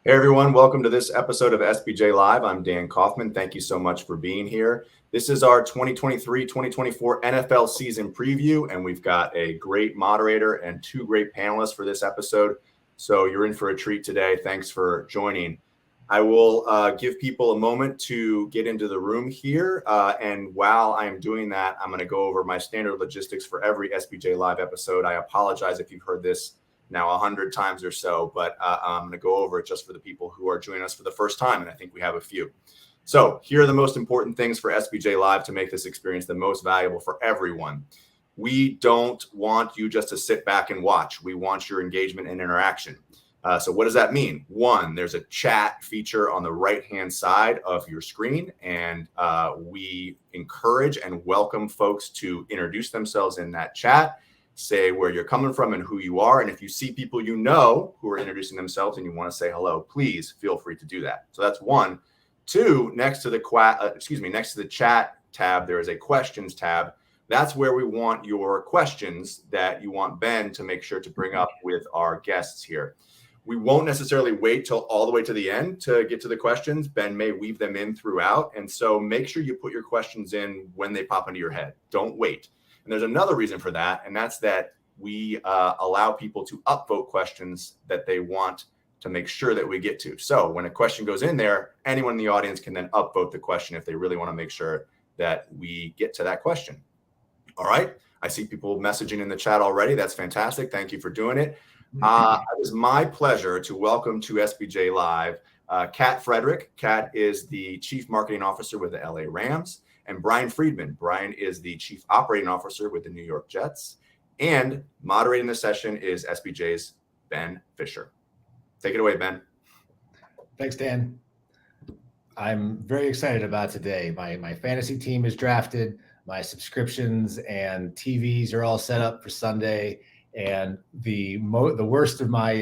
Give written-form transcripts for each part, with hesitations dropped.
Hey everyone, welcome to this episode of SBJ Live. I'm Dan Kaufman. Thank you so much for being here. This is our 2023-2024 NFL season preview, and we've got a great moderator and two great panelists for this episode. So you're in for a treat today. Thanks for joining. I will give people a moment to get into the room here. And while I'm doing that, I'm going to go over my standard logistics for every SBJ Live episode. I apologize if you've heard this now 100 times or so, but I'm going to go over it just for the people who are joining us for the first time, and I think we have a few. So here are the most important things for SBJ Live to make this experience the most valuable for everyone. We don't want you just to sit back and watch. We want your engagement and interaction. So what does that mean? One, there's a chat feature on the right-hand side of your screen, and we encourage and welcome folks to introduce themselves in that chat. Say where you're coming from and who you are. And if you see people you know who are introducing themselves and you want to say hello, please feel free to do that. So that's one. Two, next to the chat tab, there is a questions tab. That's where we want your questions that you want Ben to make sure to bring up with our guests here. We won't necessarily wait till all the way to the end to get to the questions. Ben may weave them in throughout. And so make sure you put your questions in when they pop into your head. Don't wait. And there's another reason for that, and that's that we allow people to upvote questions that they want to make sure that we get to. So when a question goes in there, anyone in the audience can then upvote the question if they really want to make sure that we get to that question. All right. I see people messaging in the chat already. That's fantastic. Thank you for doing it. It was my pleasure to welcome to SBJ Live Kat Frederick. Kat is the Chief Marketing Officer with the LA Rams. And Brian Friedman. Brian is the Chief Operating Officer with the New York Jets. And moderating the session is SBJ's Ben Fisher. Take it away, Ben. Thanks, Dan. I'm very excited about today. My fantasy team is drafted. My subscriptions and TVs are all set up for Sunday. And the worst of my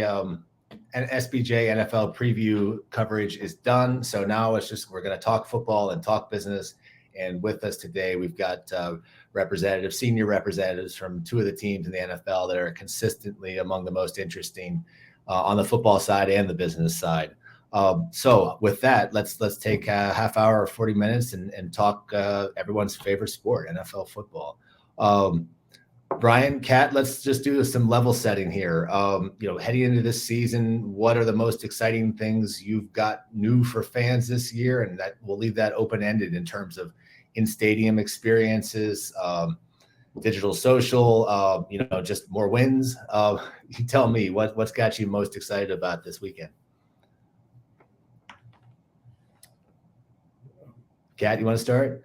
SBJ NFL preview coverage is done. So now we're going to talk football and talk business. And with us today, we've got senior representatives from two of the teams in the NFL that are consistently among the most interesting on the football side and the business side. So with that, let's take a half hour or 40 minutes and talk everyone's favorite sport, NFL football. Brian, Kat, let's just do some level setting here. Heading into this season, what are the most exciting things you've got new for fans this year? And that we'll leave that open-ended in terms of in-stadium experiences, digital social, just more wins. You tell me what's got you most excited about this weekend. Kat, you want to start?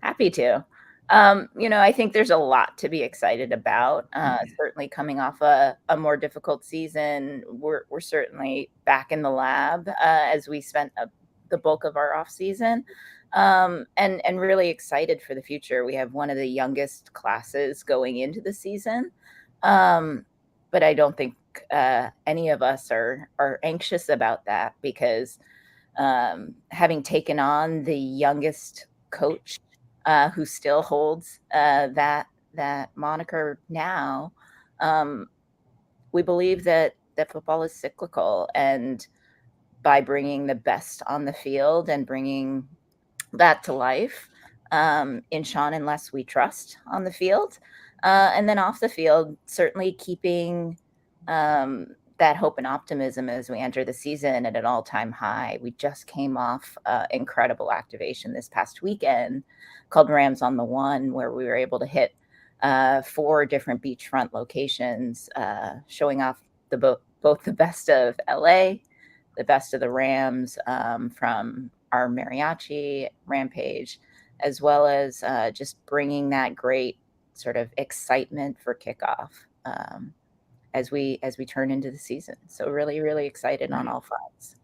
Happy to. I think there's a lot to be excited about. Certainly coming off a more difficult season, we're certainly back in the lab as we spent the bulk of our off season, and really excited for the future. We have one of the youngest classes going into the season, but I don't think any of us are anxious about that because having taken on the youngest coach who still holds that moniker now, we believe that football is cyclical, and by bringing the best on the field and bringing that to life in Sean and Les we trust on the field, and then off the field, certainly keeping that hope and optimism as we enter the season at an all-time high. We just came off incredible activation this past weekend called Rams on the One, where we were able to hit 4 different beachfront locations, showing off both the best of LA, the best of the Rams from our mariachi rampage, as well as just bringing that great sort of excitement for kickoff as we turn into the season. So really, really excited on all fronts.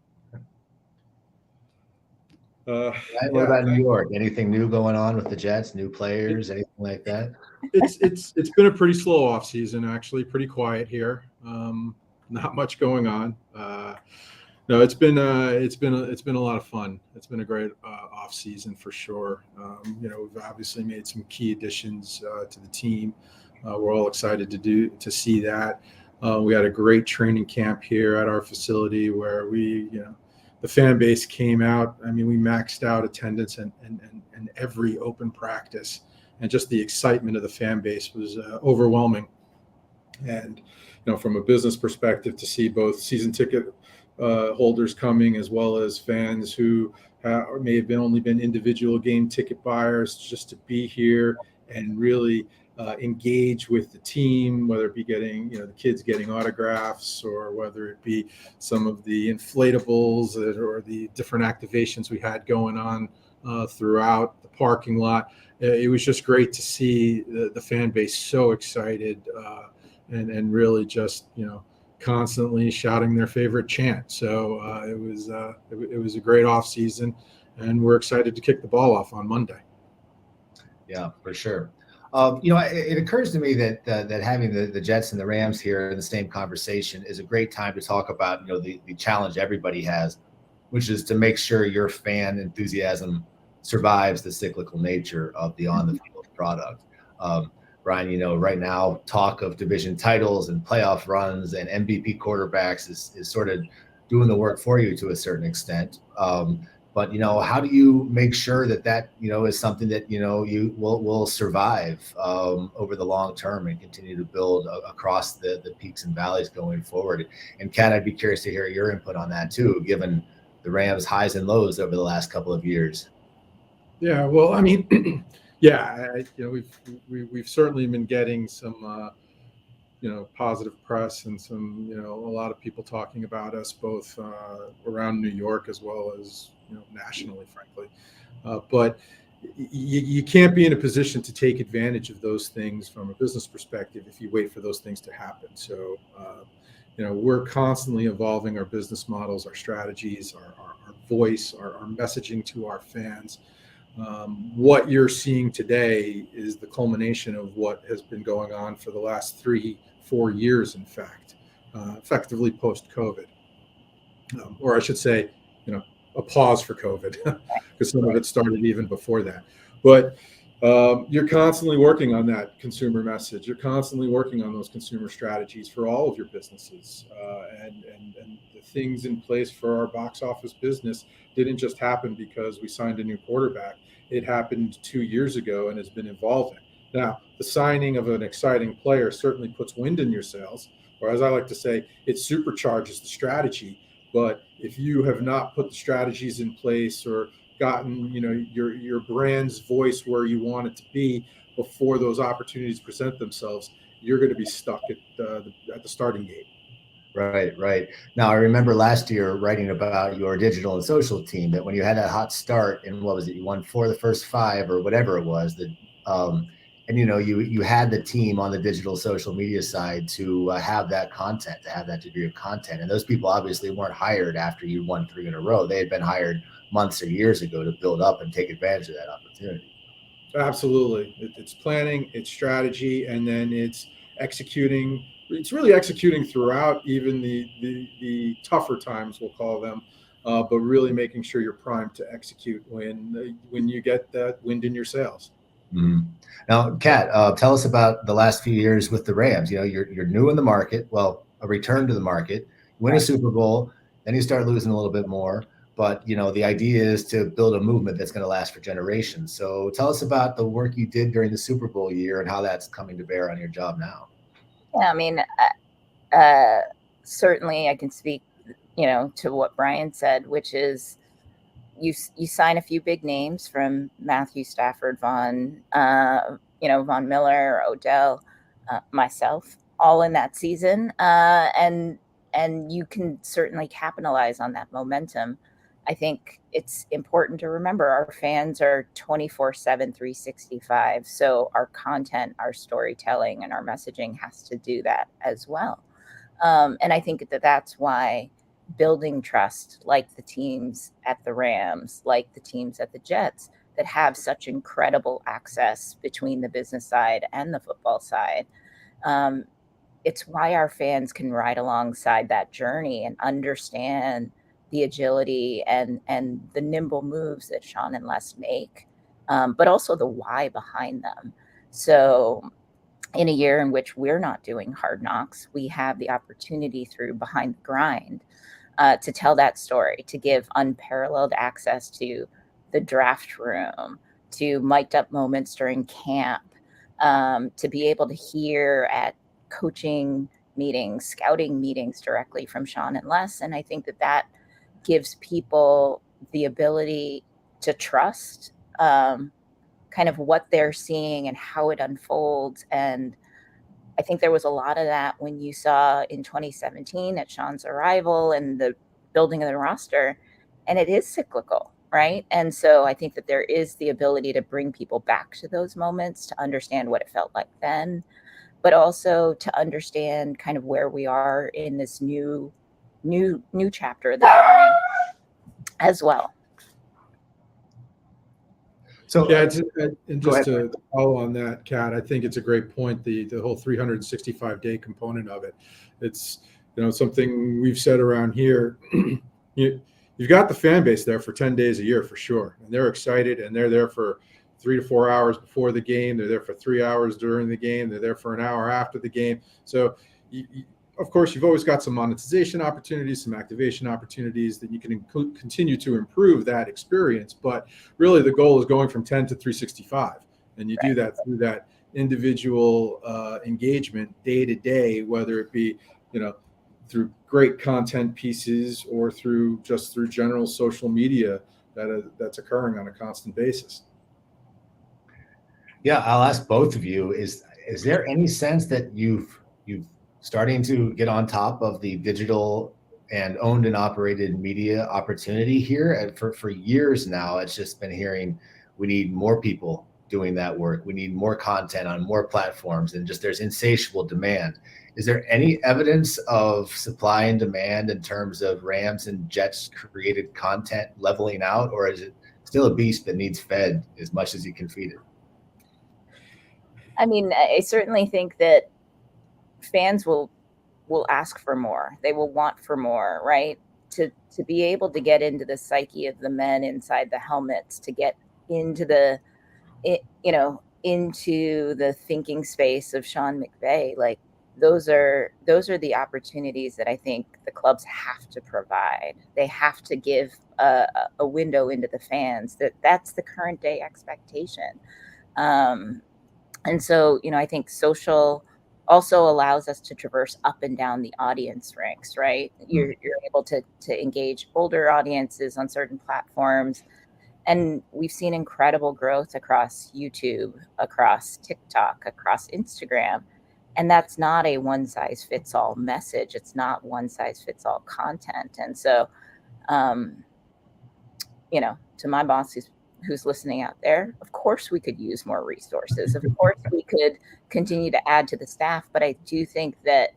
What about New York? Anything new going on with the Jets? New players? Anything like that? It's been a pretty slow off season, actually. Pretty quiet here. Not much going on. No, it's been a lot of fun. It's been a great off season for sure. We've obviously made some key additions to the team. We're all excited to see that. We had a great training camp here at our facility where the fan base came out. I mean, we maxed out attendance and every open practice, and just the excitement of the fan base was overwhelming. And from a business perspective, to see both season ticket holders coming as well as fans who may have only been individual game ticket buyers, just to be here and really engage with the team, whether it be getting the kids getting autographs, or whether it be some of the inflatables or the different activations we had going on throughout the parking lot. It was just great to see the fan base so excited and really just constantly shouting their favorite chant. So it was a great off season, and we're excited to kick the ball off on Monday. Yeah, for sure. It occurs to me that having the Jets and the Rams here in the same conversation is a great time to talk about the challenge everybody has, which is to make sure your fan enthusiasm survives the cyclical nature of the on the field product. Brian, right now talk of division titles and playoff runs and MVP quarterbacks is sort of doing the work for you to a certain extent. But how do you make sure that is something that you will survive over the long term and continue to build across the peaks and valleys going forward? And Kat, I'd be curious to hear your input on that too, given the Rams' highs and lows over the last couple of years. Yeah, well, I mean, yeah, we've certainly been getting some positive press and some a lot of people talking about us both around New York as well as nationally, frankly. But you can't be in a position to take advantage of those things from a business perspective if you wait for those things to happen. So, we're constantly evolving our business models, our strategies, our voice, our messaging to our fans. What you're seeing today is the culmination of what has been going on for the last 3-4 years, in fact, effectively post-COVID. Or I should say, a pause for COVID, because some of it started even before that. But you're constantly working on that consumer message. You're constantly working on those consumer strategies for all of your businesses. And the things in place for our box office business didn't just happen because we signed a new quarterback. It happened 2 years ago and has been evolving. Now, the signing of an exciting player certainly puts wind in your sails, or as I like to say, it supercharges the strategy. But if you have not put the strategies in place or gotten your brand's voice where you want it to be before those opportunities present themselves, you're going to be stuck at the starting gate. Right. Now, I remember last year writing about your digital and social team, that when you had that hot start and what was it, you won 4 of the first 5 or whatever it was, that and you had the team on the digital social media side to have that content, to have that degree of content. And those people obviously weren't hired after you won 3 in a row. They had been hired months or years ago to build up and take advantage of that opportunity. Absolutely. It's planning, it's strategy, and then it's executing. It's really executing throughout even the tougher times, we'll call them, but really making sure you're primed to execute when you get that wind in your sails. Mm-hmm. Now, Kat, tell us about the last few years with the Rams. You're new in the market. Well, a return to the market, win a Super Bowl, then you start losing a little bit more. But the idea is to build a movement that's going to last for generations. So tell us about the work you did during the Super Bowl year and how that's coming to bear on your job now. Yeah, I mean, certainly I can speak, to what Brian said, which is you sign a few big names from Matthew Stafford, Von Miller, Odell, myself, all in that season. And you can certainly capitalize on that momentum. I think it's important to remember our fans are 24/7, 365. So our content, our storytelling, and our messaging has to do that as well. And I think that's why building trust, like the teams at the Rams, like the teams at the Jets, that have such incredible access between the business side and the football side. It's why our fans can ride alongside that journey and understand the agility and the nimble moves that Sean and Les make, but also the why behind them. So in a year in which we're not doing Hard Knocks, we have the opportunity through Behind the Grind to tell that story, to give unparalleled access to the draft room, to mic'd up moments during camp, to be able to hear at coaching meetings, scouting meetings directly from Sean and Les. And I think that that gives people the ability to trust kind of what they're seeing and how it unfolds. And I think there was a lot of that when you saw in 2017 at Sean's arrival and the building of the roster, and it is cyclical, right? And so I think that there is the ability to bring people back to those moments to understand what it felt like then, but also to understand kind of where we are in this new chapter of the journey as well. So yeah, and just to follow on that, Kat, I think it's a great point. The whole 365-day component of it. It's something we've said around here. You've got the fan base there for 10 days a year for sure, and they're excited, and they're there for 3 to 4 hours before the game. They're there for 3 hours during the game. They're there for an hour after the game. So of course, you've always got some monetization opportunities, some activation opportunities that you can continue to improve that experience. But really, the goal is going from 10 to 365. And you do that through that individual engagement day to day, whether it be, through great content pieces or through general social media that's occurring on a constant basis. Yeah, I'll ask both of you, is there any sense that you've starting to get on top of the digital and owned and operated media opportunity here? And for years now, it's just been hearing we need more people doing that work. We need more content on more platforms, and just there's insatiable demand. Is there any evidence of supply and demand in terms of Rams and Jets created content leveling out, or is it still a beast that needs fed as much as you can feed it? I mean, I certainly think that fans will ask for more. They will want for more, right? To be able to get into the psyche of the men inside the helmets, to get into the thinking space of Sean McVay, like those are the opportunities that I think the clubs have to provide. They have to give a window into the fans. That's the current day expectation. And so, I think social also allows us to traverse up and down the audience ranks, right? You're able to engage older audiences on certain platforms. And we've seen incredible growth across YouTube, across TikTok, across Instagram. And that's not a one size fits all message. It's not one size fits all content. And so, to my boss who's listening out there, of course we could use more resources. Of course we could continue to add to the staff. But I do think that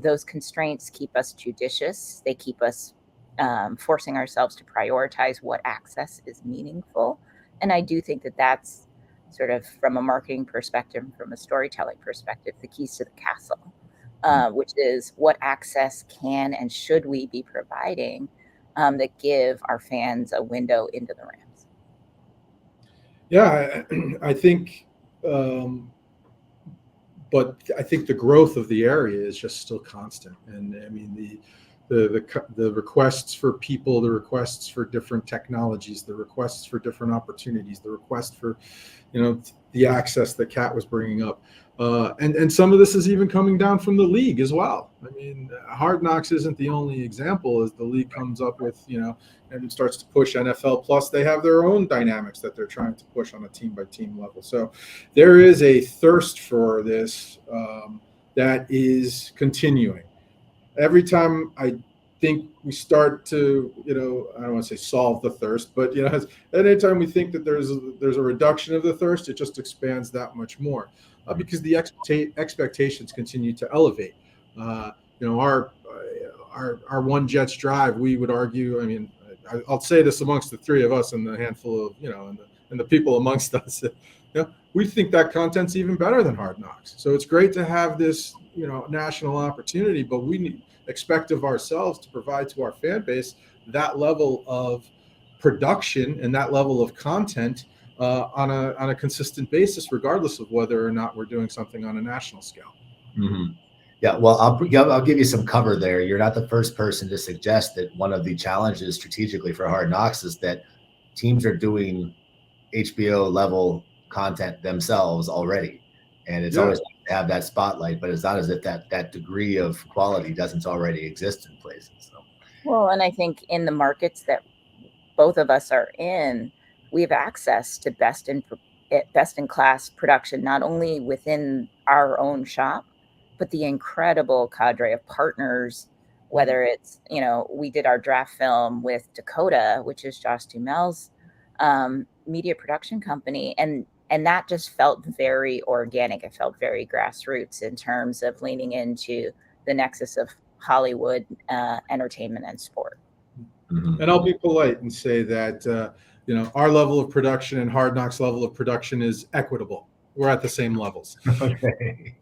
those constraints keep us judicious. They keep us forcing ourselves to prioritize what access is meaningful. And I do think that that's sort of, from a marketing perspective, from a storytelling perspective, the keys to the castle, which is what access can and should we be providing that give our fans a window into the Rams. Yeah, I think, but I think the growth of the area is just still constant. And I mean, the requests for people, the requests for different technologies, the requests for different opportunities, the request for, the access that Kat was bringing up. And some of this is even coming down from the league as well. I mean, Hard Knocks isn't the only example as the league comes up with, and starts to push NFL Plus. They have their own dynamics that they're trying to push on a team by team level. So there is a thirst for this that is continuing. Every time I think we start to, I don't want to say solve the thirst, but anytime we think that there's a reduction of the thirst, it just expands that much more. Because the expectations continue to elevate. Our one Jets drive, we would argue. I mean, I'll say this amongst the three of us and the handful of and the people amongst us. We think that content's even better than Hard Knocks. So it's great to have this national opportunity, but we expect of ourselves to provide to our fan base that level of production and that level of content on a consistent basis, regardless of whether or not we're doing something on a national scale. Mm-hmm. Yeah, well, I'll give you some cover there. You're not the first person to suggest that one of the challenges strategically for Hard Knocks is that teams are doing HBO level content themselves already, and it's always nice to have that spotlight. But it's not as if that degree of quality doesn't already exist in places. So. Well, and I think in the markets that both of us are in, we have access to best in class production, not only within our own shop, but the incredible cadre of partners, whether it's, we did our draft film with Dakota, which is Josh Duhamel's media production company. And that just felt very organic. It felt very grassroots in terms of leaning into the nexus of Hollywood, entertainment, and sport. And I'll be polite and say that, our level of production and Hard Knocks level of production is equitable. We're at the same levels. Okay.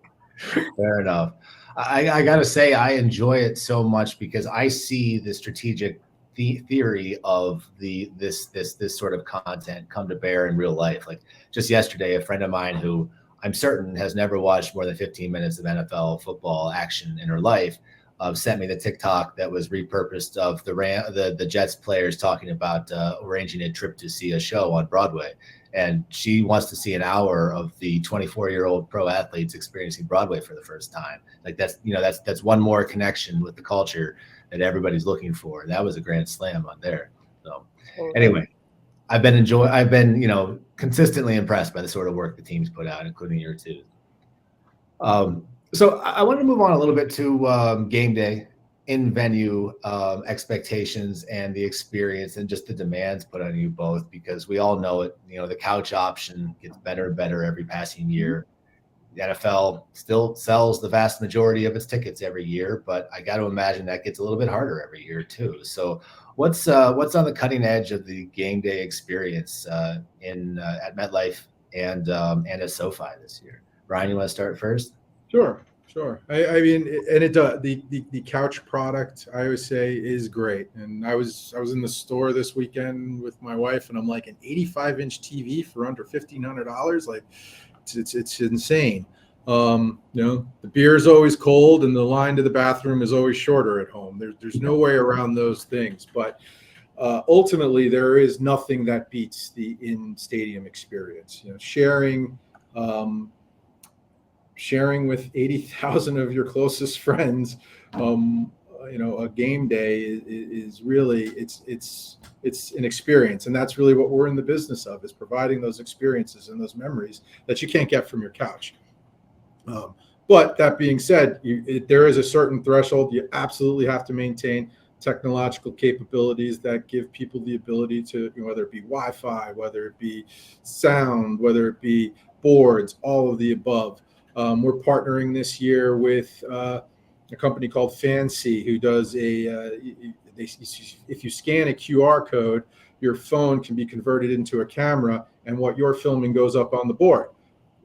Fair enough. I got to say, I enjoy it so much because I see the strategic theory of this sort of content come to bear in real life. Like just yesterday, a friend of mine who I'm certain has never watched more than 15 minutes of NFL football action in her life sent me the TikTok that was repurposed of the Jets players talking about arranging a trip to see a show on Broadway. And she wants to see an hour of the 24-year-old pro athletes experiencing Broadway for the first time. Like that's one more connection with the culture that everybody's looking for. That was a grand slam on there. So anyway, I've been consistently impressed by the sort of work the teams put out, including your two. So I want to move on a little bit to game day, in-venue expectations and the experience and just the demands put on you both, because we all know it. The couch option gets better and better every passing year. The NFL still sells the vast majority of its tickets every year, but I got to imagine that gets a little bit harder every year too. So what's on the cutting edge of the game day experience at MetLife and at SoFi this year? Brian, you want to start first? Sure. I mean, and it does. The couch product, I always say, is great. And I was in the store this weekend with my wife, and I'm like, an 85-inch TV for under $1,500, like it's insane. The beer is always cold, and the line to the bathroom is always shorter at home. There's no way around those things. But ultimately, there is nothing that beats the in-stadium experience. Sharing with 80,000 of your closest friends, a game day is really it's an experience, and that's really what we're in the business of, is providing those experiences and those memories that you can't get from your couch. But that being said, there is a certain threshold you absolutely have to maintain. Technological capabilities that give people the ability to, whether it be Wi-Fi, whether it be sound, whether it be boards, all of the above. We're partnering this year with a company called Fancy, who does if you scan a QR code, your phone can be converted into a camera, and what you're filming goes up on the board.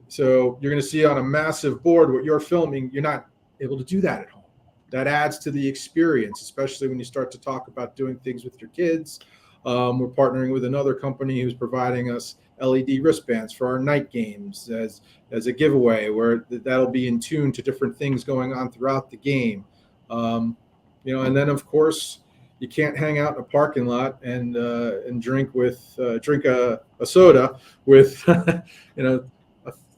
So you're going to see on a massive board what you're filming. You're not able to do that at home. That adds to the experience, especially when you start to talk about doing things with your kids. We're partnering with another company who's providing us LED wristbands for our night games as a giveaway, where that'll be in tune to different things going on throughout the game. And then of course you can't hang out in a parking lot and drink a soda with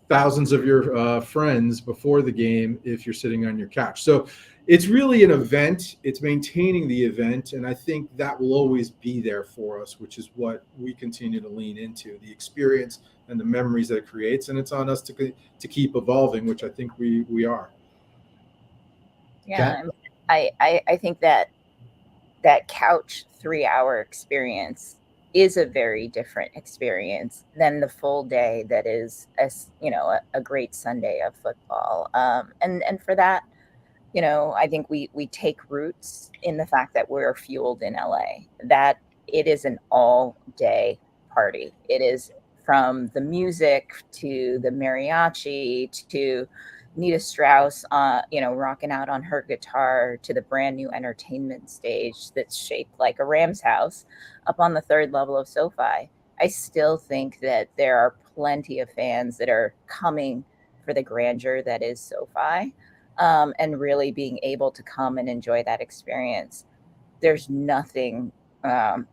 thousands of your friends before the game if you're sitting on your couch. So it's really an event. It's maintaining the event, and I think that will always be there for us, which is what we continue to lean into, the experience and the memories that it creates. And it's on us to keep evolving, which I think we are. Yeah, I think that couch 3-hour experience is a very different experience than the full day that is a great Sunday of football. And for that, I think we take roots in the fact that we're fueled in LA, that it is an all day party. It is from the music to the mariachi to Nita Strauss, rocking out on her guitar, to the brand new entertainment stage that's shaped like a Rams house up on the third level of SoFi. I still think that there are plenty of fans that are coming for the grandeur that is SoFi, and really being able to come and enjoy that experience. There's nothing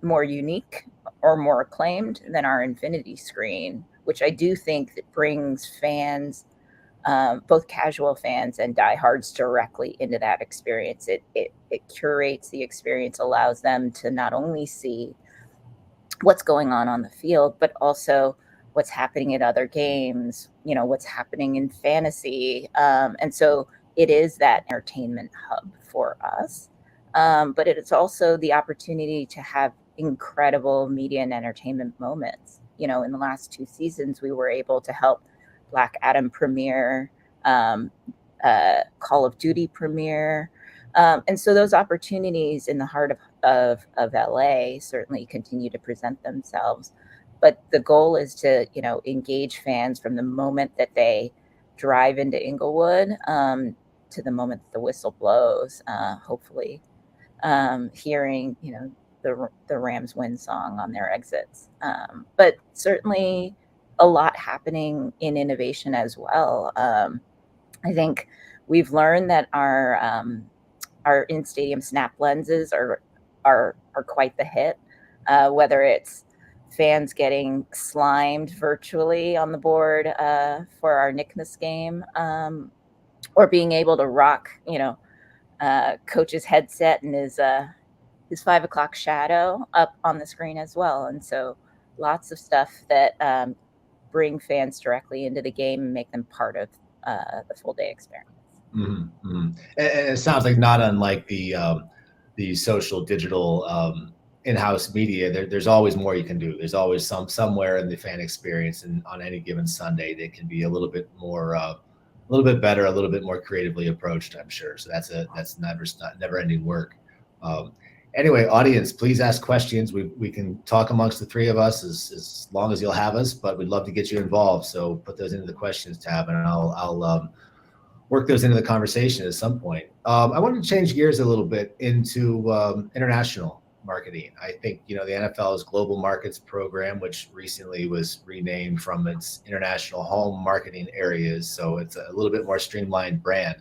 more unique or more acclaimed than our infinity screen, which I do think that brings fans, both casual fans and diehards, directly into that experience. It curates the experience, allows them to not only see what's going on the field, but also what's happening at other games, what's happening in fantasy. And so it is that entertainment hub for us. But it is also the opportunity to have incredible media and entertainment moments. In the last 2 seasons, we were able to help Black Adam premiere, Call of Duty premiere. And so those opportunities in the heart of LA certainly continue to present themselves. But the goal is to, engage fans from the moment that they drive into Inglewood to the moment that the whistle blows, hopefully hearing, the Rams win song on their exits. But certainly a lot happening in innovation as well. I think we've learned that our in-stadium snap lenses are quite the hit, whether it's fans getting slimed virtually on the board for our Nickness game, or being able to rock, coach's headset and his 5 o'clock shadow up on the screen as well. And so lots of stuff that bring fans directly into the game and make them part of the full day experience. Mm-hmm. Mm-hmm. And it sounds like not unlike the social digital in-house media. There's always more you can do. There's always somewhere in the fan experience, and on any given Sunday, they can be a little bit more, a little bit better, a little bit more creatively approached, I'm sure. So that's never-ending work. Anyway, audience, please ask questions. We can talk amongst the three of us as long as you'll have us, but we'd love to get you involved. So put those into the questions tab, and I'll work those into the conversation at some point. I wanted to change gears a little bit into international marketing. I think, the NFL's Global Markets Program, which recently was renamed from its international home marketing areas, so it's a little bit more streamlined brand.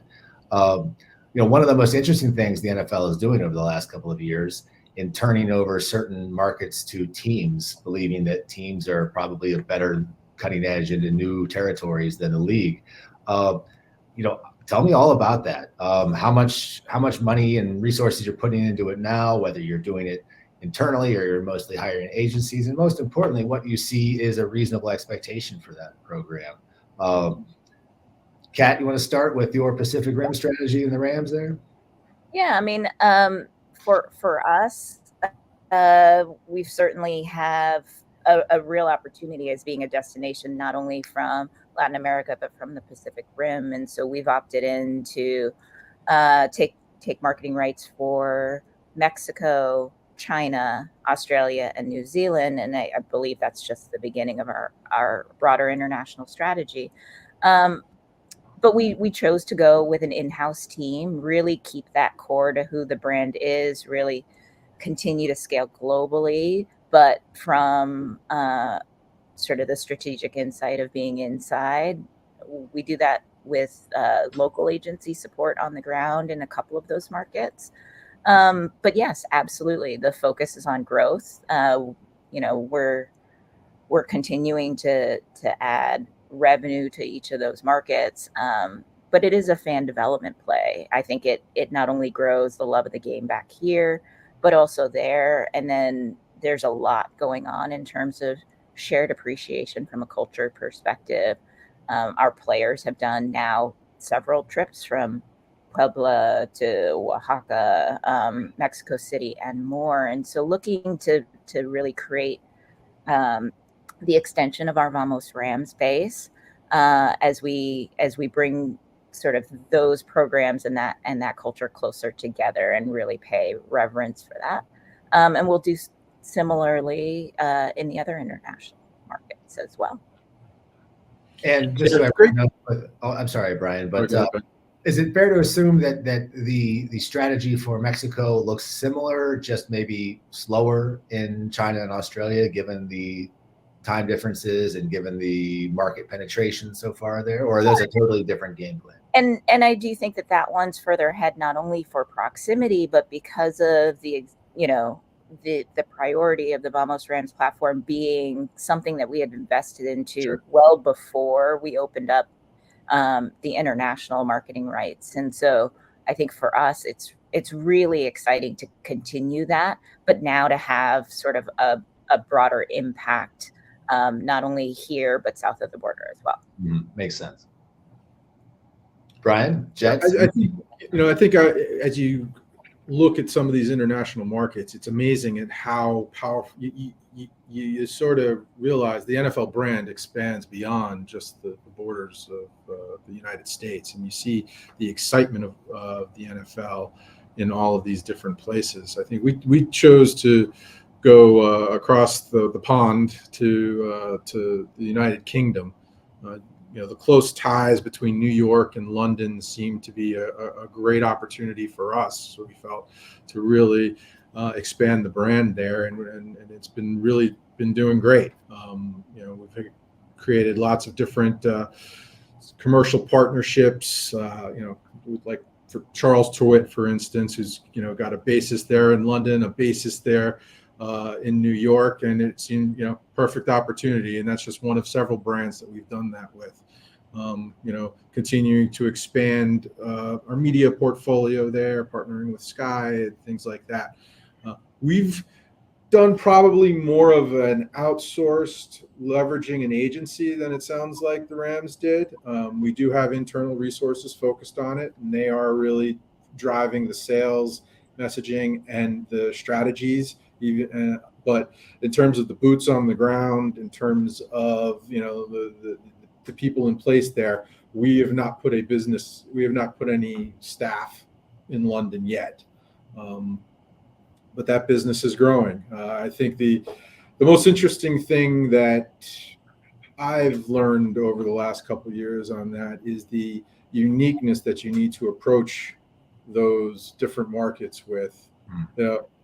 One of the most interesting things the NFL is doing over the last couple of years in turning over certain markets to teams, believing that teams are probably a better cutting edge into new territories than the league. Tell me all about that. How much money and resources you're putting into it now, whether you're doing it internally or you're mostly hiring agencies, and most importantly, what you see is a reasonable expectation for that program. Kat, you want to start with your Pacific Rim strategy and the Rams there? Yeah, I mean, for us, we certainly have a real opportunity as being a destination, not only from Latin America, but from the Pacific Rim. And so we've opted in to take marketing rights for Mexico, China, Australia, and New Zealand. And I believe that's just the beginning of our broader international strategy. But we chose to go with an in-house team, really keep that core to who the brand is, really continue to scale globally, but from sort of the strategic insight of being inside. We do that with local agency support on the ground in a couple of those markets. But yes, absolutely. The focus is on growth. We're continuing to add revenue to each of those markets. But it is a fan development play. I think it not only grows the love of the game back here, but also there. And then there's a lot going on in terms of shared appreciation from a culture perspective. Our players have done now several trips from Puebla to Oaxaca, Mexico City, and more. And so looking to really create the extension of our Vamos Rams base as we bring sort of those programs and that culture closer together and really pay reverence for that. And we'll do similarly in the other international markets as well. And just so I'm sorry, Brian, but is it fair to assume that the strategy for Mexico looks similar, just maybe slower in China and Australia, given the time differences and given the market penetration so far there, or are those a totally different game plan? And I do think that one's further ahead, not only for proximity, but because of the priority of the Vamos Rams platform being something that we had invested into Sure. well before we opened up the international marketing rights. And so I think for us, it's really exciting to continue that, but now to have sort of a broader impact, not only here, but south of the border as well. Makes sense. Brian, Jets? I think as you look at some of these international markets, it's amazing at how powerful you sort of realize the NFL brand expands beyond just the borders of the United States. And you see the excitement of the NFL in all of these different places. I think we chose to go across the pond to the United Kingdom. The close ties between New York and London seemed to be a great opportunity for us. So we felt to really expand the brand there, and it's been doing great. We've created lots of different commercial partnerships. Like for Charles Twitt, for instance, who's got a basis there in London, a basis there in New York, and it seemed perfect opportunity. And that's just one of several brands that we've done that with. Continuing to expand our media portfolio there, partnering with Sky and things like that. We've done probably more of an outsourced leveraging an agency than it sounds like the Rams did. We do have internal resources focused on it, and they are really driving the sales, messaging, and the strategies. But in terms of the boots on the ground, in terms of the people in place there, we have not put any staff in London yet. But that business is growing. I think the most interesting thing that I've learned over the last couple of years on that is the uniqueness that you need to approach those different markets with.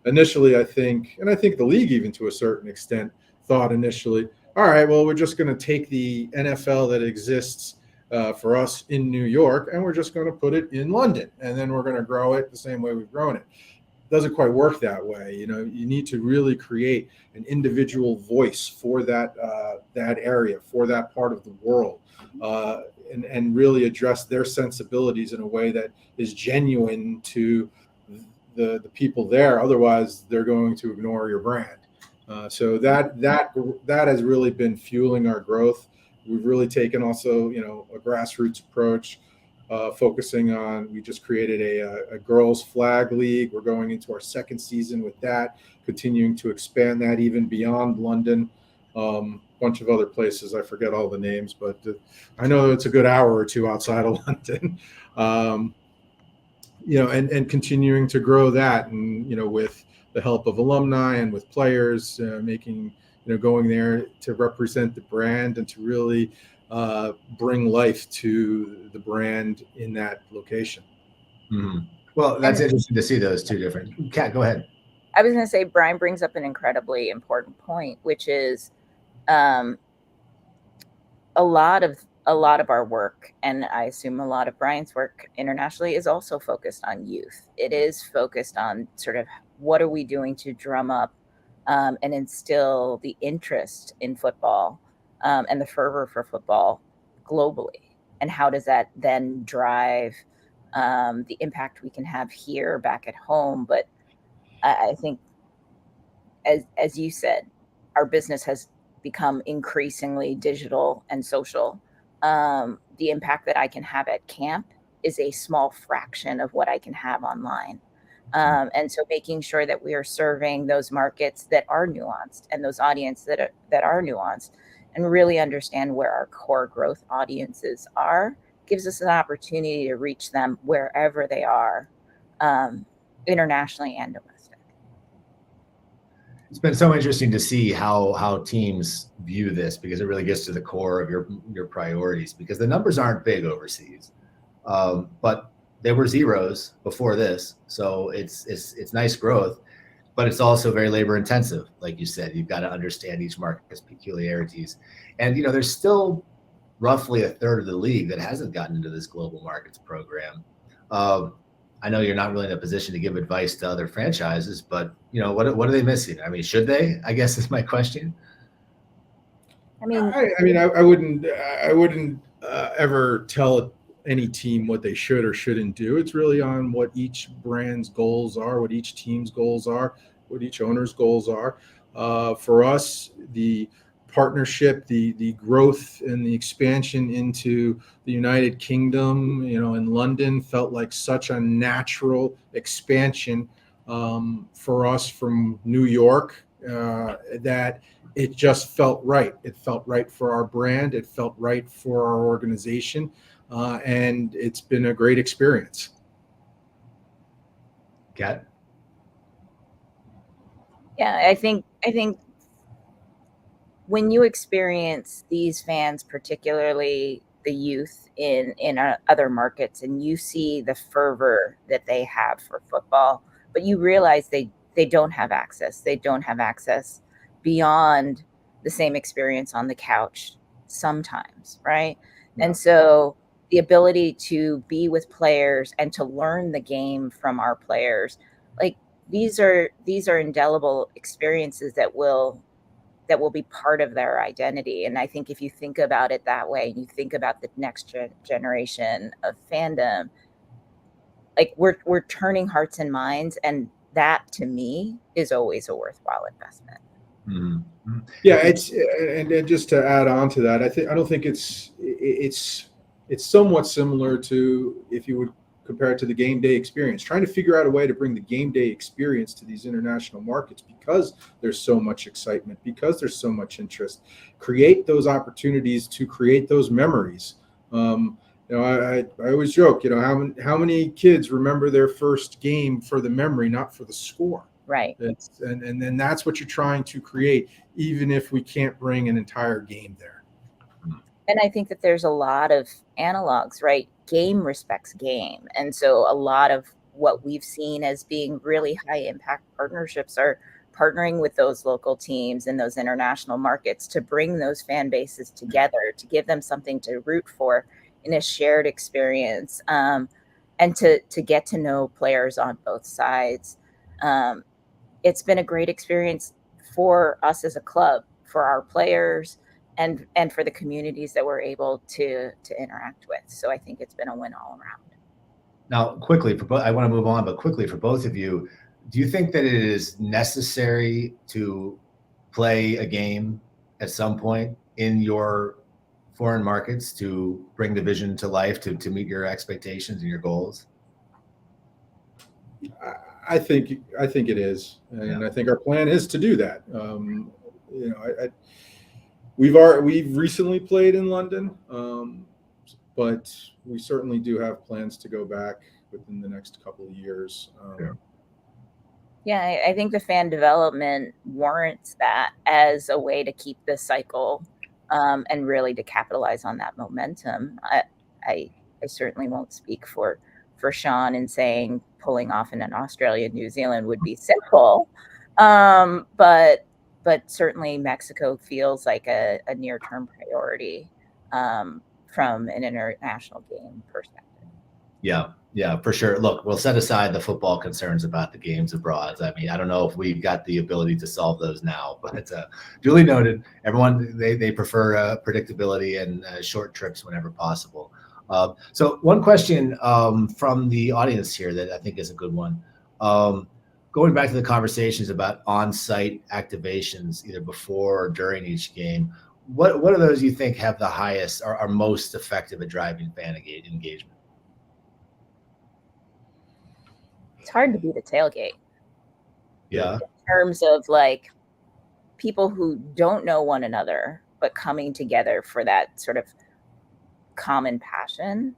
Initially, I think the league, even to a certain extent, thought initially, all right, well, we're just going to take the NFL that exists for us in New York, and we're just going to put it in London, and then we're going to grow it the same way we've grown it. Doesn't quite work that way. You need to really create an individual voice for that area, for that part of the world, and really address their sensibilities in a way that is genuine to the people there. Otherwise, they're going to ignore your brand. So that has really been fueling our growth. We've really taken also a grassroots approach. Focusing on, we just created a girls flag league. We're going into our second season with that, continuing to expand that even beyond London. Bunch of other places, I forget all the names, but I know it's a good hour or two outside of London. And continuing to grow that, and with the help of alumni and with players, going there to represent the brand and to really bring life to the brand in that location. Well, that's interesting to see those two different. Kat, go ahead. I was going to say, Brian brings up an incredibly important point, which is a lot of our work, and I assume a lot of Brian's work internationally, is also focused on youth. It is focused on sort of what are we doing to drum up and instill the interest in football and the fervor for football globally, and how does that then drive the impact we can have here back at home. But I think, as you said, our business has become increasingly digital and social. The impact that I can have at camp is a small fraction of what I can have online. And so making sure that we are serving those markets that are nuanced and those audiences that are nuanced, and really understand where our core growth audiences are, gives us an opportunity to reach them wherever they are, internationally and domestic. It's been so interesting to see how teams view this, because it really gets to the core of your priorities, because the numbers aren't big overseas, but they were zeros before this. So it's nice growth. but it's also very labor intensive. Like you said, you've got to understand each market's peculiarities. And, there's still roughly a third of the league that hasn't gotten into this global markets program. I know you're not really in a position to give advice to other franchises, but what are they missing? I mean, should they? I guess is my question. I wouldn't ever tell any team what they should or shouldn't do. It's really on what each brand's goals are, what each team's goals are, what each owner's goals are. For us, the partnership, the growth and the expansion into the United Kingdom, in London felt like such a natural expansion for us from New York that it just felt right. It felt right for our brand. It felt right for our organization. And it's been a great experience. Kat? Yeah, I think when you experience these fans, particularly the youth in other markets, and you see the fervor that they have for football, but you realize they don't have access. They don't have access beyond the same experience on the couch sometimes, right? Yeah. And so the ability to be with players and to learn the game from our players, like these are indelible experiences that will be part of their identity. And I think if you think about it that way, you think about the next generation of fandom, like we're turning hearts and minds, and that to me is always a worthwhile investment. Mm-hmm. Yeah, it's and just to add on to that, I don't think it's somewhat similar to, if you would compare it to the game day experience, trying to figure out a way to bring the game day experience to these international markets, because there's so much excitement, because there's so much interest. Create those opportunities to create those memories. I always joke, how many kids remember their first game for the memory, not for the score. Right. And then that's what you're trying to create, even if we can't bring an entire game there. And I think that there's a lot of analogs, right? Game respects game. And so a lot of what we've seen as being really high impact partnerships are partnering with those local teams in those international markets to bring those fan bases together, to give them something to root for in a shared experience, and to get to know players on both sides. It's been a great experience for us as a club, for our players, and for the communities that we're able to interact with. So I think it's been a win all around. Now, quickly, I want to move on, but quickly for both of you, do you think that it is necessary to play a game at some point in your foreign markets to bring the vision to life, to meet your expectations and your goals? I think it is, and I think our plan is to do that. We've recently played in London, but we certainly do have plans to go back within the next couple of years. Yeah, I think the fan development warrants that as a way to keep this cycle, and really to capitalize on that momentum. I certainly won't speak for Sean in saying pulling off in an Australia, New Zealand would be simple. But certainly Mexico feels like a near-term priority from an international game perspective. Yeah, for sure. Look, we'll set aside the football concerns about the games abroad. I mean, I don't know if we've got the ability to solve those now, but duly noted. Everyone, they prefer predictability and short trips whenever possible. So one question from the audience here that I think is a good one. Going back to the conversations about on-site activations, either before or during each game, what are those you think have the highest or are most effective at driving fan engagement? It's hard to beat a tailgate. Yeah. In terms of like people who don't know one another, but coming together for that sort of common passion.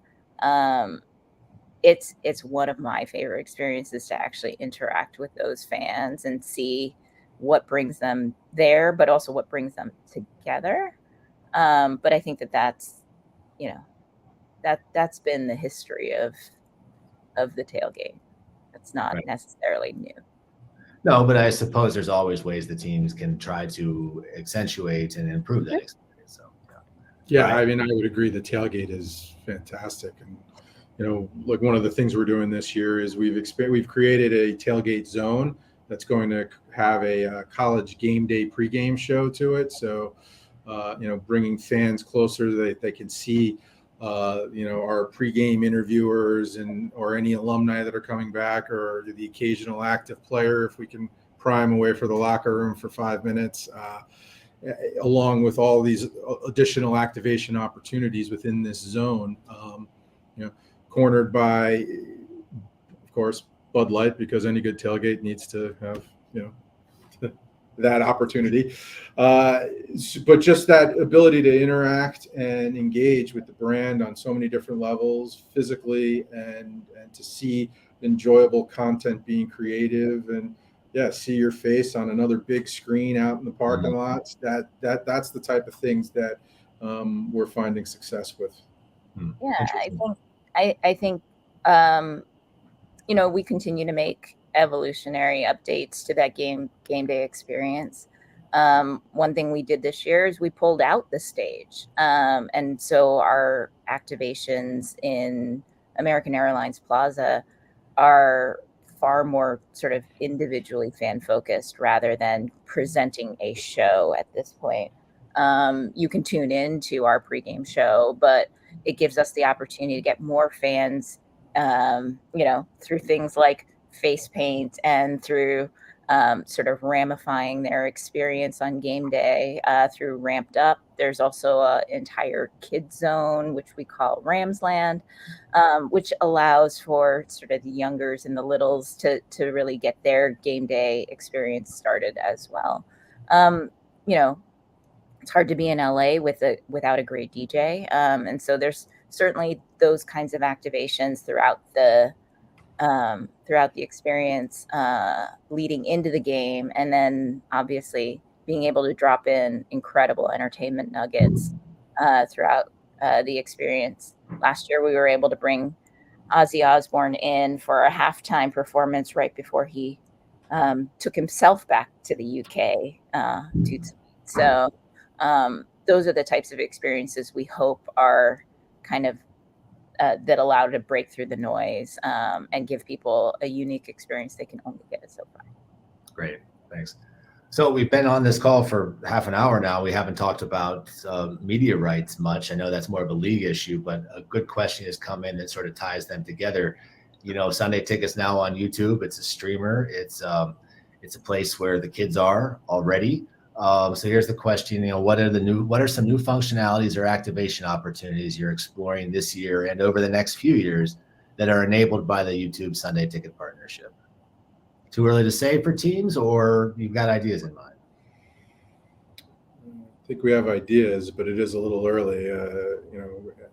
It's one of my favorite experiences to actually interact with those fans and see what brings them there, but also what brings them together. But I think that's been the history of the tailgate. It's not necessarily new. No, but I suppose there's always ways the teams can try to accentuate and improve that experience. So, Yeah, Right. I mean, I would agree. The tailgate is fantastic, and like one of the things we're doing this year is we've created a tailgate zone that's going to have a college game day pregame show to it. So, bringing fans closer so that they can see, our pregame interviewers or any alumni that are coming back, or the occasional active player if we can pry them away for the locker room for 5 minutes. Along with all these additional activation opportunities within this zone, cornered by, of course, Bud Light, because any good tailgate needs to have, that opportunity. But just that ability to interact and engage with the brand on so many different levels, physically, and to see enjoyable content being creative, and see your face on another big screen out in the parking lots. That's the type of things that we're finding success with. Yeah, I think we continue to make evolutionary updates to that game day experience. One thing we did this year is we pulled out the stage, and so our activations in American Airlines Plaza are far more sort of individually fan focused rather than presenting a show at this point. You can tune in to our pregame show, but it gives us the opportunity to get more fans, through things like face paint and through sort of ramifying their experience on game day through Ramped Up. There's also an entire kid zone, which we call Ramsland, which allows for sort of the youngers and the littles to really get their game day experience started as well. It's hard to be in LA without a great DJ. And so there's certainly those kinds of activations throughout the experience leading into the game. And then obviously being able to drop in incredible entertainment nuggets throughout the experience. Last year, we were able to bring Ozzy Osbourne in for a halftime performance right before he took himself back to the UK. So those are the types of experiences we hope are kind of that allow to break through the noise and give people a unique experience they can only get at SoFi. Great, thanks. So we've been on this call for half an hour now. We haven't talked about media rights much. I know that's more of a league issue, but a good question has come in that sort of ties them together. Sunday Ticket's now on YouTube. It's a streamer. It's a place where the kids are already. So here's the question, what are some new functionalities or activation opportunities you're exploring this year and over the next few years that are enabled by the YouTube Sunday Ticket partnership? Too early to say for teams, or you've got ideas in mind? I think we have ideas, but it is a little early,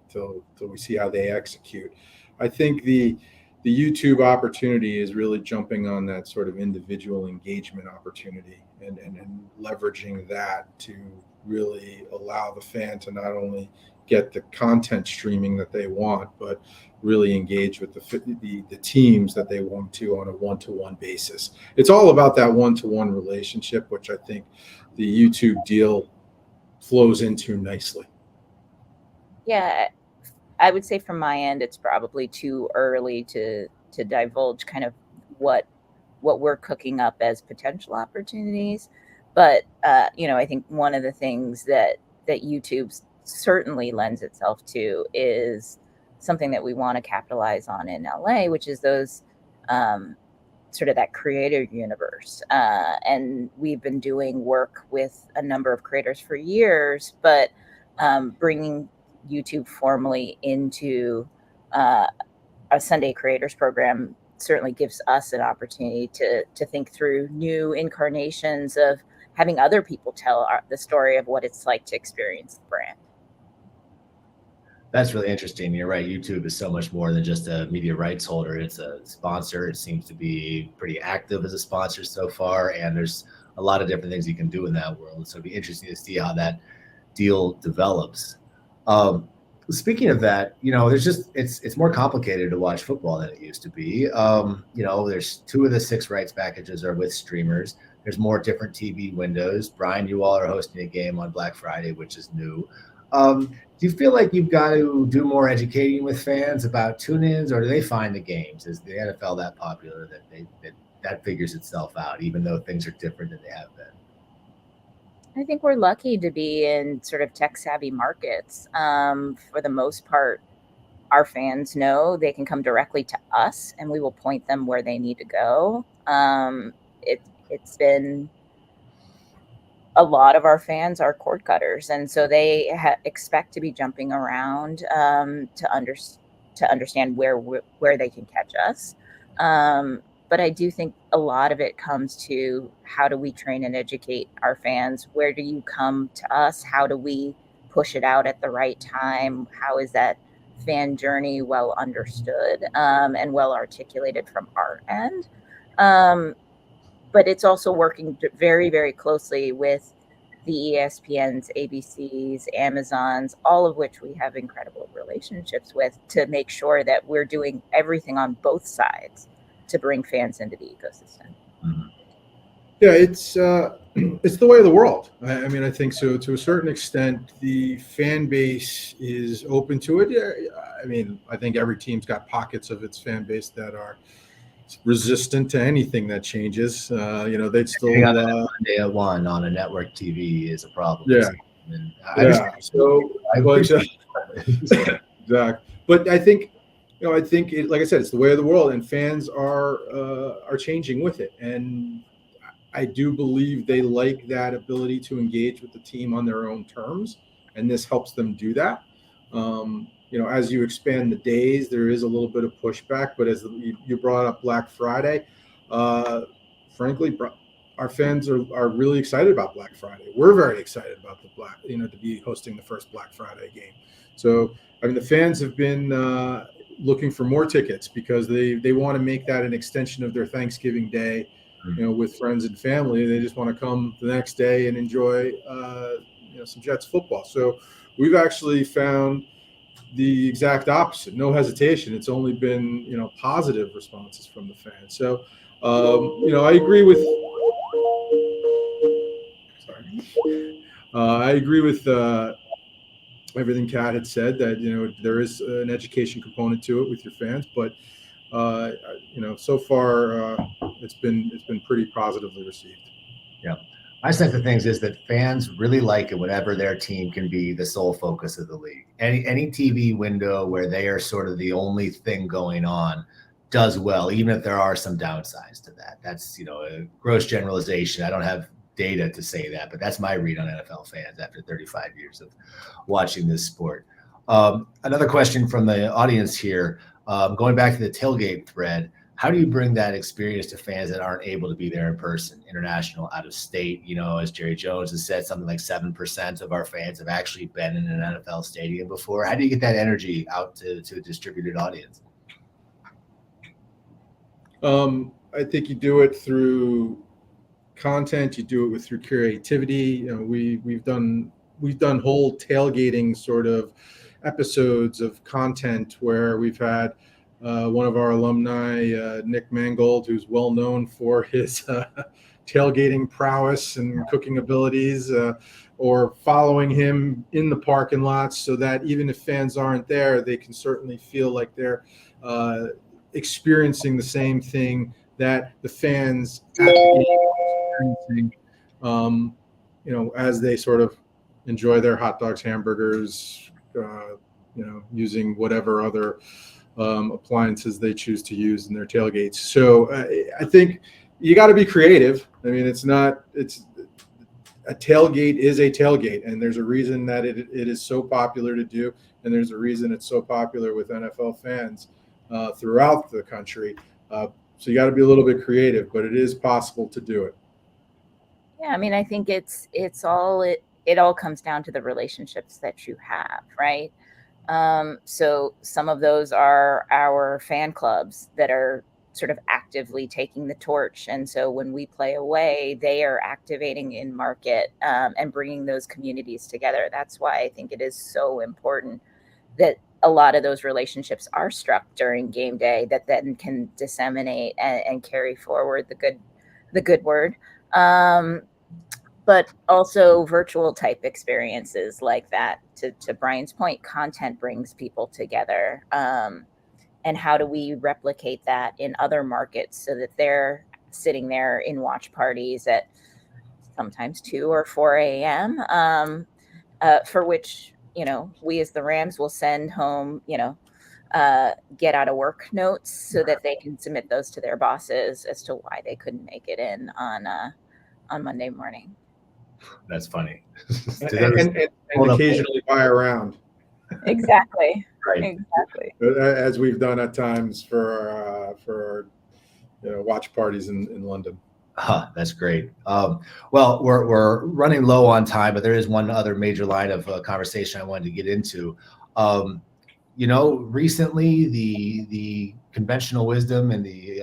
till we see how they execute. I think the YouTube opportunity is really jumping on that sort of individual engagement opportunity and leveraging that to really allow the fan to not only get the content streaming that they want, but really engage with the teams that they want to on a one-to-one basis. It's all about that one-to-one relationship, which I think the YouTube deal flows into nicely. Yeah, I would say from my end, it's probably too early to divulge kind of what we're cooking up as potential opportunities. But, I think one of the things that YouTube certainly lends itself to is something that we want to capitalize on in LA, which is those sort of that creator universe. And we've been doing work with a number of creators for years, but bringing YouTube formally into a Sunday Creators program certainly gives us an opportunity to think through new incarnations of having other people tell the story of what it's like to experience the brand. That's really interesting. You're right. YouTube is so much more than just a media rights holder. It's a sponsor. It seems to be pretty active as a sponsor so far. And there's a lot of different things you can do in that world. So it'd be interesting to see how that deal develops. Speaking of that, there's just it's more complicated to watch football than it used to be. There's 2 of the 6 rights packages are with streamers. There's more different TV windows. Brian, you all are hosting a game on Black Friday, which is new. Do you feel like you've got to do more educating with fans about tune-ins, or do they find the games? Is the NFL that popular that figures itself out, even though things are different than they have been? I think we're lucky to be in sort of tech-savvy markets. For the most part, our fans know they can come directly to us, and we will point them where they need to go. It's been a lot of our fans are cord cutters, and so they expect to be jumping around to understand where they can catch us. But I do think a lot of it comes to how do we train and educate our fans? Where do you come to us? How do we push it out at the right time? How is that fan journey well understood and well articulated from our end? But it's also working very, very closely with the ESPNs, ABCs, Amazons, all of which we have incredible relationships with, to make sure that we're doing everything on both sides to bring fans into the ecosystem. Yeah, it's the way of the world. I mean, I think so. To a certain extent, the fan base is open to it. Yeah, I mean, I think every team's got pockets of its fan base that are resistant to anything that changes. They'd still Monday at 1 on a network TV is a problem. Yeah. So, exactly. But I think, like I said, it's the way of the world, and fans are changing with it. And I do believe they like that ability to engage with the team on their own terms, and this helps them do that. As you expand the days, there is a little bit of pushback, but as you brought up Black Friday, frankly, our fans are really excited about Black Friday. We're very excited about to be hosting the first Black Friday game. So, I mean, the fans have been looking for more tickets because they want to make that an extension of their Thanksgiving day, with friends and family. They just want to come the next day and enjoy, some Jets football. So we've actually found the exact opposite. No hesitation. It's only been, positive responses from the fans. So, I agree with. I agree with everything Kat had said, that there is an education component to it with your fans, but so far it's been pretty positively received. Yeah. My sense of things is that fans really like it whenever their team can be the sole focus of the league. Any TV window where they are sort of the only thing going on does well, even if there are some downsides to that. That's, a gross generalization. I don't have data to say that, but that's my read on NFL fans after 35 years of watching this sport. Another question from the audience here, going back to the tailgate thread, how do you bring that experience to fans that aren't able to be there in person, international, out of state? As Jerry Jones has said, something like 7% of our fans have actually been in an NFL stadium before. How do you get that energy out to a distributed audience? I think you do it through content. You do it through creativity. We've done whole tailgating sort of episodes of content where we've had one of our alumni, Nick Mangold, who's well known for his tailgating prowess and cooking abilities, or following him in the parking lots, so that even if fans aren't there, they can certainly feel like they're experiencing the same thing that the fans at the game are experiencing, as they sort of enjoy their hot dogs, hamburgers, using whatever other appliances they choose to use in their tailgates. So I think you got to be creative. I mean, it's a tailgate is a tailgate, and there's a reason that it is so popular to do, and there's a reason it's so popular with NFL fans throughout the country. So you got to be a little bit creative, but it is possible to do it. Yeah, I mean, I think it all comes down to the relationships that you have, right? So some of those are our fan clubs that are sort of actively taking the torch. And so when we play away, they are activating in market and bringing those communities together. That's why I think it is so important that a lot of those relationships are struck during game day that then can disseminate and carry forward the good word. But also virtual type experiences like that. To Brian's point, content brings people together. And how do we replicate that in other markets so that they're sitting there in watch parties at sometimes 2 or 4 a.m. For which, we as the Rams will send home, get out of work notes so that they can submit those to their bosses as to why they couldn't make it in on Monday morning. That's funny. and occasionally buy around. Exactly. Right. Exactly. As we've done at times for watch parties in London. That's great. Well, we're running low on time, but there is one other major line of conversation I wanted to get into. Recently the conventional wisdom in the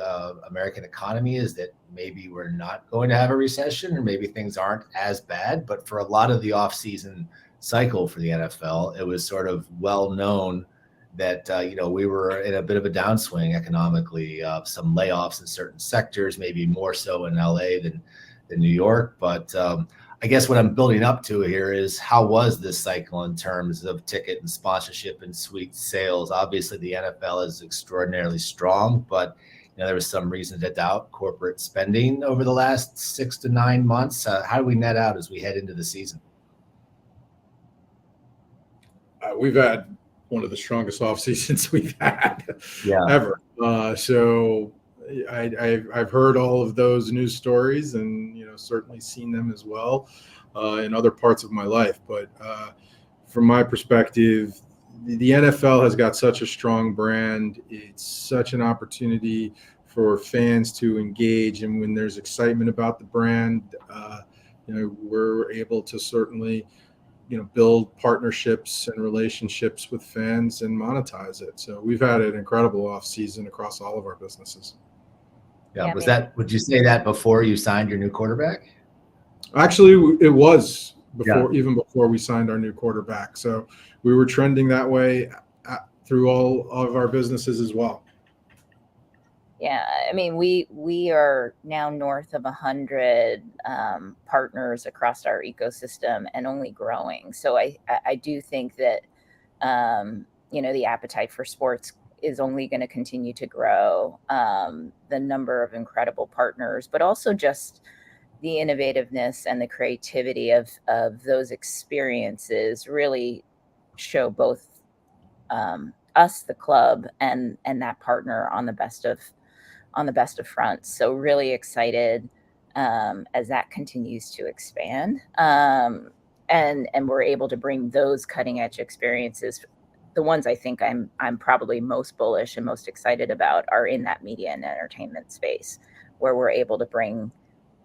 American economy is that maybe we're not going to have a recession, or maybe things aren't as bad. But for a lot of the off-season cycle for the NFL, it was sort of well known that we were in a bit of a downswing economically, some layoffs in certain sectors, maybe more so in LA than New York. But I guess what I'm building up to here is, how was this cycle in terms of ticket and sponsorship and suite sales? Obviously, the NFL is extraordinarily strong, but there was some reason to doubt corporate spending over the last 6 to 9 months. How do we net out as we head into the season? We've had one of the strongest off seasons we've had ever. So I've heard all of those news stories, and certainly seen them as well in other parts of my life. But from my perspective, the NFL has got such a strong brand. It's such an opportunity for fans to engage, and when there's excitement about the brand, we're able to certainly build partnerships and relationships with fans and monetize it. So we've had an incredible off season across all of our businesses. Yeah. Would you say that before you signed your new quarterback? Actually, it was even before we signed our new quarterback. So we were trending that way through all of our businesses as well. Yeah, I mean, we are now north of 100 partners across our ecosystem, and only growing. So I do think that the appetite for sports is only going to continue to grow. The number of incredible partners, but also just the innovativeness and the creativity of those experiences really show both us, the club, and that partner on the best of fronts. So really excited as that continues to expand, and we're able to bring those cutting edge experiences. The ones I think I'm probably most bullish and most excited about are in that media and entertainment space, where we're able to bring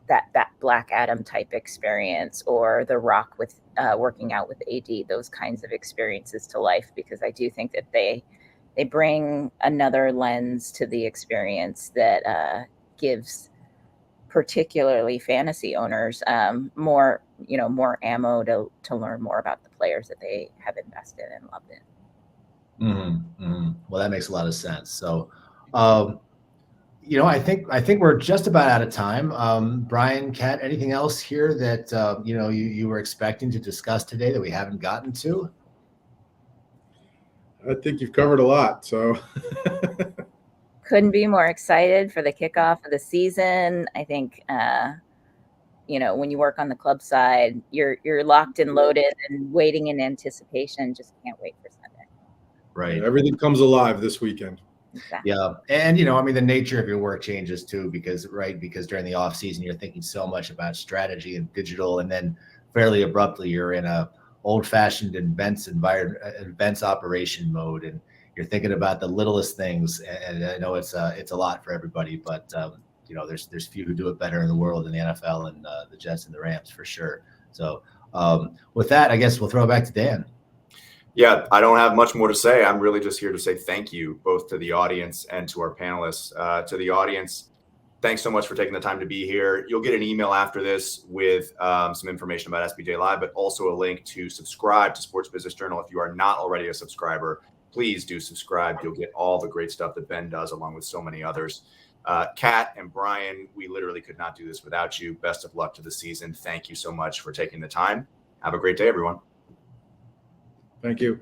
that Black Adam type experience, or The Rock with working out with AD, those kinds of experiences to life, because I do think that they bring another lens to the experience that gives particularly fantasy owners more ammo to learn more about the players that they have invested and loved in. Mm-hmm, mm-hmm. Well, that makes a lot of sense. So, I think we're just about out of time. Brian, Kat, anything else here that you were expecting to discuss today that we haven't gotten to? I think you've covered a lot. So couldn't be more excited for the kickoff of the season. I think when you work on the club side, you're locked and loaded and waiting in anticipation. Just can't wait for Sunday. Right. Everything comes alive this weekend. Exactly. Yeah. And the nature of your work changes too, because during the off season, you're thinking so much about strategy and digital, and then fairly abruptly you're in a old-fashioned events operation mode, and you're thinking about the littlest things. And I know it's a lot for everybody, but there's few who do it better in the world than the NFL and the Jets and the Rams for sure. So with that, I guess we'll throw it back to Dan. Yeah, I don't have much more to say. I'm really just here to say thank you both to the audience and to our panelists. To the audience, Thanks so much for taking the time to be here. You'll get an email after this with some information about SBJ Live, but also a link to subscribe to Sports Business Journal. If you are not already a subscriber, please do subscribe. You'll get all the great stuff that Ben does, along with so many others. Kat and Brian, we literally could not do this without you. Best of luck to the season. Thank you so much for taking the time. Have a great day, everyone. Thank you.